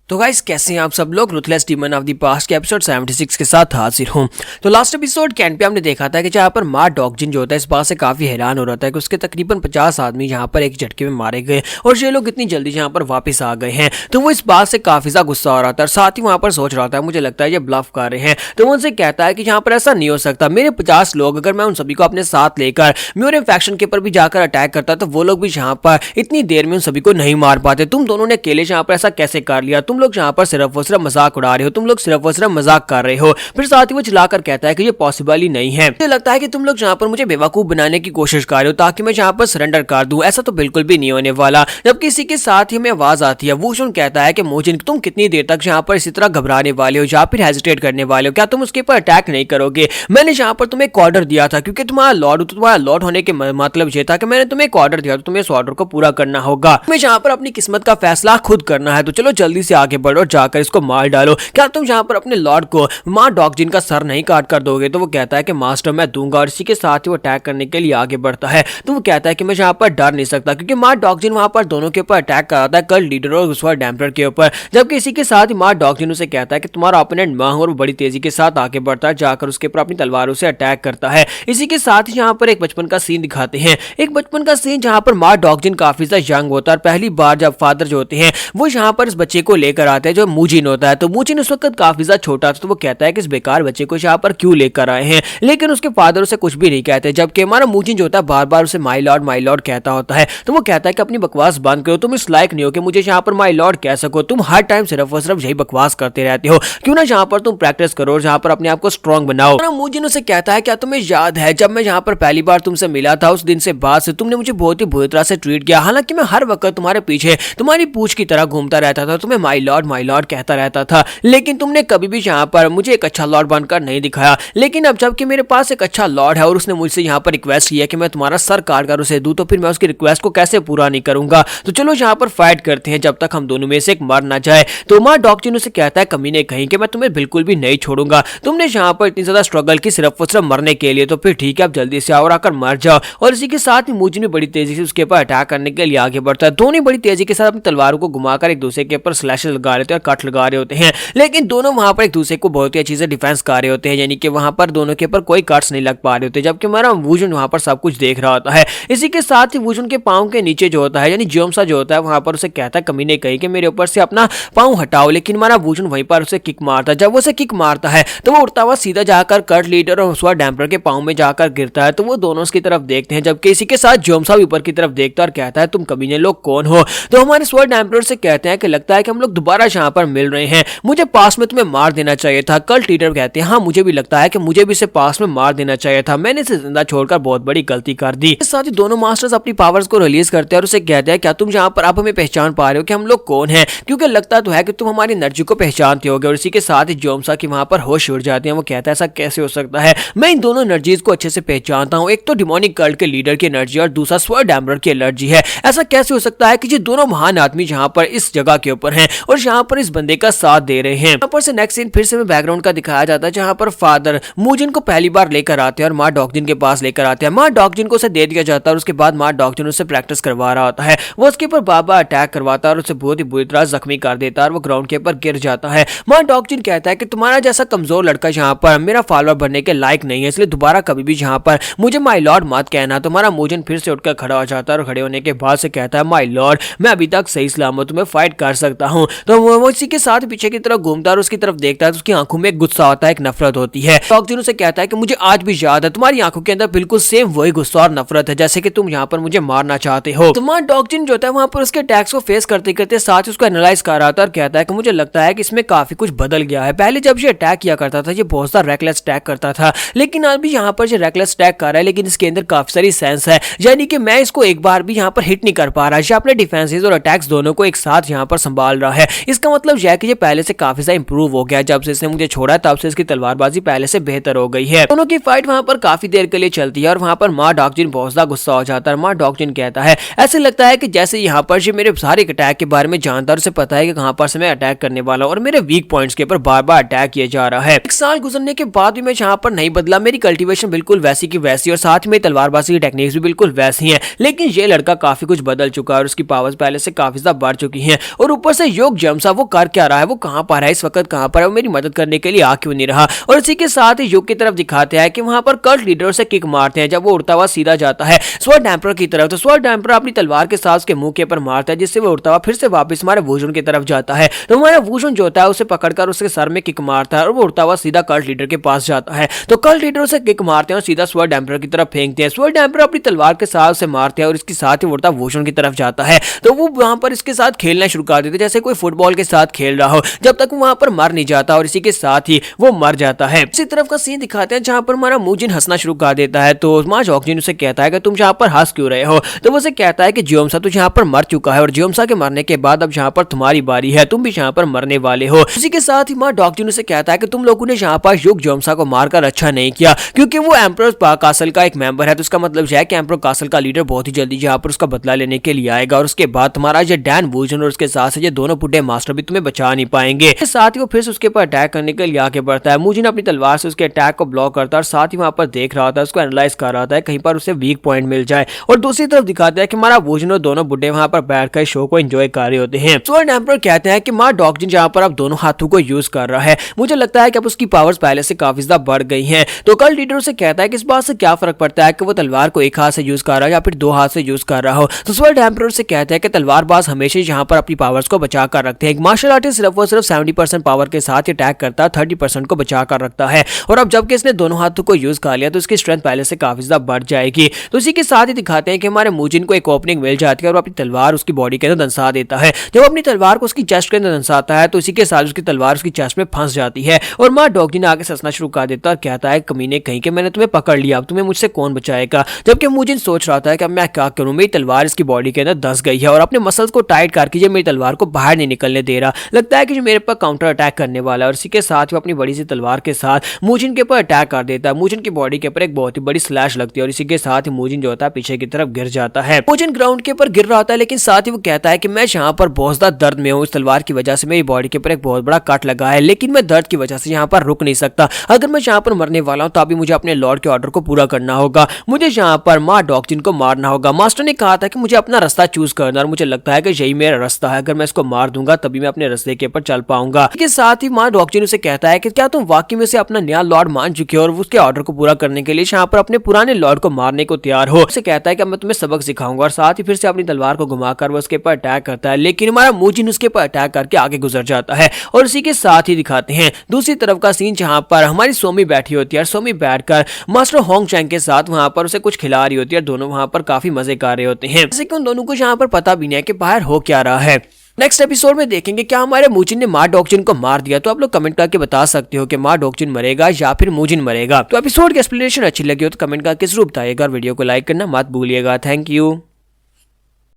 तो गाइस कैसे हैं आप सब लोग। Ruthless demon of the past के एपिसोड 76 के साथ हाजिर हूं। तो लास्ट एपिसोड कैंट पे हमने देखा था कि जहां पर मार डॉगजिन जो होता है इस बात से काफी हैरान हो रहा था कि उसके तकरीबन 50 आदमी यहां पर एक झटके में मारे गए और ये लोग इतनी जल्दी यहां पर वापस आ गए हैं। तो वो इस बात से काफी ज्यादा गुस्सा हो रहा था और साथ ही वहां पर सोच रहा था मुझे लगता है ये ब्लफ कर रहे हैं। तो वो उनसे कहता है कि यहाँ पर ऐसा नहीं हो सकता, मेरे 50 लोग अगर मैं उन सभी को अपने साथ लेकर म्यूरियम फैक्शन के ऊपर भी जाकर अटैक करता तो वो लोग भी यहाँ पर इतनी देर में उन सभी को नहीं मार पाते। तुम दोनों ने अकेले यहाँ पर ऐसा कैसे कर लिया? तुम लोग यहाँ पर सिर्फ सिर्फ मजाक उड़ा रहे हो, तुम लोग सिर्फ और सिर्फ मजाक कर रहे हो। फिर साथ ही वो चिल्लाकर कहता है कि ये पॉसिबल ही नहीं है। मुझे लगता है कि तुम लोग यहाँ पर मुझे बेवकूफ बनाने की कोशिश कर रहे हो ताकि मैं यहाँ पर सरेंडर कर दूं। ऐसा तो बिल्कुल भी नहीं होने वाला। जबकि इसी के साथ ही हमें आवाज आती है। वूशुन कहता है कि मोजिन तुम कितनी देर तक यहाँ पर इसी तरह घबराने वाले हो या फिर हेजिटेट करने वाले हो? क्या तुम उसके ऊपर अटैक नहीं करोगे? मैंने यहाँ पर तुम्हें एक ऑर्डर दिया था क्योंकि तुम्हारा लॉर्ड, तुम्हारा लॉर्ड होने के मतलब ये था कि मैंने तुम्हें एक ऑर्डर दिया तो तुम्हें इस ऑर्डर को पूरा करना होगा। तुम्हें यहाँ पर अपनी किस्मत का फैसला खुद करना है। तो चलो जल्दी से आगे बढ़ो, जाकर इसको मार डालो। क्या तुम यहाँ पर अपने लॉर्ड को मार डॉगजिन का सर नहीं काट कर दोगे? तो वो कहता है कि मास्टर मैं दूंगा। और इसी के साथ ही वो अटैक करने के लिए आगे बढ़ता है। तो वो कहता है कि मैं यहाँ पर डर नहीं सकता क्योंकि मार डॉगजिन वहां पर दोनों के ऊपर अटैक कराता है, कल लीडर और उस डैम्पर के ऊपर। जबकि इसी के साथ ही मार डॉगजिन उसे कहता है कि तुम्हारा ओपोनेंट मैं हूं और वो बड़ी तेजी के साथ आगे बढ़ता है, जाकर उसके ऊपर अपनी तलवारों से अटैक करता है। इसी के साथ ही यहाँ पर एक बचपन का सीन दिखाते हैं, एक बचपन का सीन जहाँ पर मार डॉगजिन काफी ज्यादा यंग होता है। पहली बार जब फादर जो होते हैं वो यहाँ पर इस बच्चे को लेकर आते हैं जो मूजिन होता है। तो मूजिन उस वक्त काफी ज्यादा छोटा था। तो वो कहता है कि इस बेकार बच्चे को यहाँ पर क्यों लेकर आए हैं, लेकिन उसके फादर उसे कुछ भी नहीं कहते। जबकि हमारा मूजिन जो होता है बार बार उसे माई लॉर्ड कहता होता है। तो वो कहता है कि अपनी बकवास बंद करो, तुम इस लायक नहीं हो कि मुझे यहाँ पर माई लॉर्ड कह सको। तुम हर टाइम सिर्फ और सिर्फ यही बकवास करते रहते हो, क्यों ना यहाँ पर तुम प्रैक्टिस करो और यहाँ पर अपने आप को स्ट्रॉन्ग बनाओ। मूजिन उसे कहता है क्या तुम्हें याद है जब मैं यहाँ पर पहली बार तुमसे मिला था, उस दिन से बाद से तुमने मुझे बहुत ही बुरी तरह से ट्रीट किया। हालांकि मैं हर वक्त तुम्हारे पीछे तुम्हारी पूंछ की तरह घूमता रहता था, तुम्हें माई लॉर्ड कहता रहता था, लेकिन तुमने कभी भी यहाँ पर मुझे एक अच्छा लॉर्ड बनकर नहीं दिखाया। लेकिन अब जबकि मेरे पास एक अच्छा लॉर्ड है और उसने मुझसे यहाँ पर रिक्वेस्ट किया कि मैं तुम्हारा सर काट कर उसे दूं, तो फिर मैं उसकी रिक्वेस्ट को कैसे पूरा नहीं करूंगा? तो चलो यहाँ पर फाइट करते हैं जब तक हम दोनों में से एक मर ना जाए। तो मार डॉगजिन उसे कहता है कमीने कहीं कि मैं तुम्हें बिल्कुल भी नहीं छोड़ूंगा, तुमने यहाँ पर इतनी ज्यादा स्ट्रगल की सिर्फ और सिर्फ मरने के लिए, तो फिर ठीक है आप जल्दी से आओ और आकर मर जाओ। और इसी के साथ ही मूजिन भी बड़ी तेजी से उसके ऊपर अटैक करने के लिए आगे बढ़ता है। दोनों बड़ी तेजी के साथ अपनी तलवारों को घुमाकर एक दूसरे के ऊपर स्लैश लगा रहे थे और कट लगा रहे होते हैं, लेकिन दोनों वहां पर एक दूसरे को बहुत ही अच्छी से डिफेंस कर रहे होते हैं, यानी कि वहां पर दोनों के ऊपर कोई कट्स नहीं लग पा रहे होते। जबकि हमारा वूजुन वहां पर सब कुछ देख रहा होता है। इसी के साथ ही वूजुन के पांव के नीचे जो होता है यानी जोमसा जो होता है वहां पर उसे कहता है कमीने कहीं कि मेरे ऊपर से अपना पांव हटाओ, लेकिन हमारा वूजुन वहीं पर उसे किक मारता है। जब वो उसे किक मारता है तो वो उड़ता हुआ सीधा जाकर कट लीडर और उसवा डैम्पर के पांव में जाकर गिरता है। तो वो दोनों उसकी तरफ देखते हैं, जबकि इसी के साथ जोमसा भी ऊपर की तरफ देखता है और कहता है तुम कमीने लोग कौन हो? तो हमारे स्वा डैम्पर से कहते हैं कि लगता है कि हम लोग दोबारा यहाँ पर मिल रहे हैं, मुझे पास में तुम्हें मार देना चाहिए था। कल्ट लीडर कहते हैं हाँ मुझे भी लगता है कि मुझे भी इसे पास में मार देना चाहिए था, मैंने इसे जिंदा छोड़कर बहुत बड़ी गलती कर दी। इस साथ ही दोनों मास्टर्स अपनी पावर्स को रिलीज करते हैं और उसे कहते हैं क्या तुम यहाँ पर अब हमें पहचान पा रहे हो कि हम लोग कौन हैं? क्योंकि लगता तो है कि तुम हमारी एनर्जी को पहचानते होगे। और इसी के साथ ही जोमसा की वहां पर होश उड़ जाती है। वो कहता है ऐसा कैसे हो सकता है, मैं इन दोनों एनर्जीज को अच्छे से पहचानता हूँ, एक तो डिमोनिक कल्ट के लीडर की एनर्जी और दूसरा स्वर डैम्बर की एनर्जी है। ऐसा कैसे हो सकता है कि ये दोनों महान आदमी यहाँ पर इस जगह के ऊपर हैं और यहाँ पर इस बंदे का साथ दे रहे हैं? यहाँ पर से नेक्स्ट सीन फिर से बैकग्राउंड का दिखाया जाता है जहाँ पर फादर मूजिन को पहली बार लेकर आते हैं और मार डॉगजिन के पास लेकर आते हैं। मार डॉगजिन को उसे दे दिया जाता है और उसके बाद मार डॉगजिन उससे प्रैक्टिस करवा रहा होता है। वो उसके ऊपर बाबा अटैक करवाता है और उसे बहुत ही बुरी तरह जख्मी कर देता है और वो ग्राउंड के ऊपर गिर जाता है। मार डॉगजिन कहता है कि तुम्हारा जैसा कमजोर लड़का यहाँ पर मेरा फॉलोअर बनने के लायक नहीं है, इसलिए दोबारा कभी भी यहाँ पर मुझे माई लॉर्ड मत कहना। तुम्हारा मूजिन फिर से उठकर खड़ा हो जाता है और खड़े होने के बाद से कहता है माई लॉर्ड मैं अभी तक सही सलामत तुम्हें फाइट कर सकता हूँ। तो वो इसी के साथ पीछे की तरफ घूमता है और उसकी तरफ देखता है तो उसकी आंखों में गुस्सा होता है, एक नफरत होती है। डॉगजिन उसे कहता है कि मुझे आज भी याद है तुम्हारी आंखों के अंदर बिल्कुल सेम वही गुस्सा और नफरत है जैसे कि तुम यहाँ पर मुझे मारना चाहते हो। तुम्हारा डॉगजिन जो होता है वहां पर उसके अटैक्स को फेस करते करते साथ ही उसको एनालाइज कर रहा था और कहता है कि मुझे लगता है कि इसमें काफी कुछ बदल गया है। पहले जब ये अटैक किया करता था ये बहुत सारा रेकलेस अटैक करता था, लेकिन अभी यहाँ पर ये रेकलेस अटैक कर रहा है लेकिन इसके अंदर काफी सारी सेंस है, यानी कि मैं इसको एक बार भी यहाँ पर हिट नहीं कर पा रहा। ये अपने डिफेंसेस और अटैक्स दोनों को एक साथ यहाँ पर संभाल रहा है। इसका मतलब यह है कि ये पहले से काफी ज्यादा इंप्रूव हो गया। जब से इसने मुझे छोड़ा तब से इसकी तलवारबाजी पहले से बेहतर हो गई है। दोनों की फाइट वहां पर काफी देर के लिए चलती है और वहां पर मार डॉगजिन बहुत ज्यादा गुस्सा हो जाता है। मार डॉगजिन कहता है ऐसे लगता है कि जैसे यहाँ पर ये मेरे सारे अटैक के बारे में जानता है, उसे पता है कि कहां पर से मैं अटैक करने वाला हूं और मेरे वीक पॉइंट्स के ऊपर बार बार अटैक किया जा रहा है। एक साल गुजरने के बाद भी मैं यहाँ पर नहीं बदला, मेरी कल्टीवेशन बिल्कुल वैसी की वैसी और साथ में तलवारबाजी की टेक्निक्स भी बिल्कुल वैसी हैं, लेकिन ये लड़का काफी कुछ बदल चुका है और उसकी पावर्स पहले से काफी ज्यादा बढ़ चुकी हैं और ऊपर से योग जियोम्सा वो कर क्या रहा है, वो कहाँ पर है, इस वक्त कहाँ पर है, वो मेरी मदद करने के लिए आ क्यों नहीं रहा। और इसी के साथ ही युग की तरफ दिखाते हैं कि वहां पर कल्ट लीडर से किक मारते हैं जब वो उड़ता हुआ सीधा जाता है स्वर्ड एम्परर की तरफ। तो स्वर्ड एम्परर अपनी तलवार के साथ उसके मुंह के ऊपर मारता है जिससे वो उड़ता हुआ फिर से वापस हमारे वुजन की तरफ जाता है। तो हमारा वुजन जो होता है उसे पकड़कर उसके सर में किक मारता है और वो उड़ता हुआ सीधा कल्ट लीडर के पास जाता है। तो कल्ट लीडर उसे किक मारते हैं और सीधा स्वर्ड एम्परर की तरफ फेंकते हैं। स्वर्ड एम्परर अपनी तलवार के साथ उसे मारते हैं और इसके साथ ही उड़ता वुजन की तरफ जाता है। तो वो वहां पर इसके साथ खेलना शुरू कर देते जैसे कोई फुटबॉल के साथ खेल रहा हो, जब तक वो वहां पर मर नहीं जाता और इसी के साथ ही वो मर जाता है। इसी तरफ का सीन दिखाते हैं जहां पर हमारा मुजिन हंसना शुरू कर देता है। तो माँ डॉगजिन उसे कहता है कि तुम यहाँ पर हंस क्यों रहे हो। तो वो उसे कहता है कि जियोम्सा तो यहाँ पर मर चुका है और जियोम्सा के मरने के बाद अब यहाँ पर तुम्हारी बारी है, तुम भी यहाँ पर मरने वाले हो। इसी के साथ ही माँ डॉगजिन उसे कहता है कि तुम लोगों ने यहाँ पर युग जियोम्सा को मारकर अच्छा नहीं किया क्योंकि वो एम्परर कासल का एक मेंबर है। तो इसका मतलब है कि एम्परर कासल का लीडर बहुत ही जल्दी यहाँ पर उसका बदला लेने के लिए आएगा और उसके बाद तुम्हारा ये डैन वुजन और उसके साथ ये दोनों बुढ़े मास्टर भी तुम्हें बचा नहीं पाएंगे। साथ ही वो फिर से उसके ऊपर अटैक करने के लिए आगे बढ़ता है। मुजिन अपनी तलवार से उसके अटैक को ब्लॉक करता है और साथ ही वहां पर देख रहा था, उसको एनालाइज कर रहा था कहीं पर उसे वीक पॉइंट मिल जाए। और दूसरी तरफ दिखाता है कि हमारा वुजन और दोनों बुढ़े वहां पर बैठकर शो को एंजॉय कर रहे होते हैं। स्वर्ड एम्परर कहते हैं कि माँ डॉगजिन जहां पर अब दोनों हाथों को यूज कर रहा है, मुझे लगता है कि अब उसकी पावर्स पहले से काफी ज्यादा बढ़ गई हैं। तो कल लीडर उसे कहता है कि इस बात से क्या फर्क पड़ता है कि वो तलवार को एक हाथ से यूज कर रहा है या फिर दो हाथ से यूज कर रहा हो। तो स्वर्ड एम्परर से कहता है कि तलवारबाज हमेशा यहाँ पर अपनी पावर्स को बचा कर रखते हैं। एक मार्शल आर्टिस्ट सिर्फ और सिर्फ 70% पावर के साथ अटैक करता है, 30% को बचा कर रखता है। और अब जबकि इसने दोनों हाथों को यूज कर लिया तो उसकी स्ट्रेंथ पहले से काफी ज्यादा बढ़ जाएगी। तो इसी के साथ ही दिखाते हैं कि हमारे मुजिन को एक ओपनिंग मिल जाती है और अपनी तलवार उसकी बॉडी के अंदर दंसा देता है। जब अपनी तलवार को उसकी चेस्ट के अंदर दंसाता है तो इसी के साथ उसकी तलवार उसकी चेस्ट में फंस जाती है और माँ डॉगजिन आगे से हंसना शुरू कर देता है और कहता है कमीने कहीं के मैंने तुम्हें पकड़ लिया, अब तुम्हें मुझसे कौन बचाएगा। जबकि मुजिन सोच रहा था कि अब मैं क्या करूं, मेरी तलवार इसकी बॉडी के अंदर दस गई है और अपने मसल्स को टाइट करके मेरी तलवार को बाहर नहीं निकलने दे रहा। लगता है कि जो मेरे पर काउंटर अटैक करने वाला है और इसी के साथ वो अपनी बड़ी सी तलवार के साथ मुजिन के ऊपर अटैक कर देता है। मुजिन की बॉडी के ऊपर एक बहुत ही बड़ी स्लैश लगती है और इसी के साथ ही मुजिन जो होता है पीछे की तरफ गिर जाता है। मुजिन ग्राउंड के ऊपर गिर रहा होता है लेकिन साथ ही वो कहता है कि मैं यहाँ पर बहुत ज्यादा दर्द में हूँ, इस तलवार की वजह से मेरी बॉडी के ऊपर एक बहुत बड़ा कट लगा है, लेकिन मैं दर्द की वजह से यहाँ पर रुक नहीं सकता। अगर मैं यहाँ पर मरने वाला हूँ तो अभी मुझे अपने लॉर्ड के ऑर्डर को पूरा करना होगा, मुझे यहाँ पर माँ डॉगजिन को मारना होगा। मास्टर ने कहा था कि मुझे अपना रास्ता चूज करना और मुझे लगता है कि यही मेरा रास्ता है, अगर मैं इसको मार दूंगा तभी मैं अपने रास्ते के ऊपर चल पाऊंगा। इसके साथ ही माँ डॉगजिन उसे कहता है कि क्या तुम वाकई में से अपना नया लॉर्ड मान चुके हो और उसके ऑर्डर को पूरा करने के लिए यहाँ पर अपने पुराने लॉर्ड को मारने को तैयार हो। उसे कहता है कि मैं तुम्हें सबक सिखाऊंगा और साथ ही फिर से अपनी तलवार को घुमाकर वो उसके ऊपर अटैक करता है, लेकिन हमारा मुजिन उसके ऊपर अटैक करके आगे गुजर जाता है। और इसी के साथ ही दिखाते हैं दूसरी तरफ का सीन जहां पर हमारी सोमी बैठी होती है और सोमी बैठकर मास्टर होंग चैंग के साथ वहां पर उसे कुछ खिला रही होती है। दोनों वहां पर काफी मजे कर रहे होते हैं, जैसे कि उन दोनों को यहाँ पर पता भी नहीं है कि बाहर हो क्या रहा है। नेक्स्ट एपिसोड में देखेंगे क्या हमारे मुजिन ने माँ डॉगजिन को मार दिया। तो आप लोग कमेंट करके बता सकते हो कि माँ डॉगजिन मरेगा या फिर मुजिन मरेगा। तो एपिसोड की एक्सप्लेनेशन अच्छी लगी हो तो कमेंट करके जरूर बताइएगा और वीडियो को लाइक करना मत भूलिएगा। Thank you.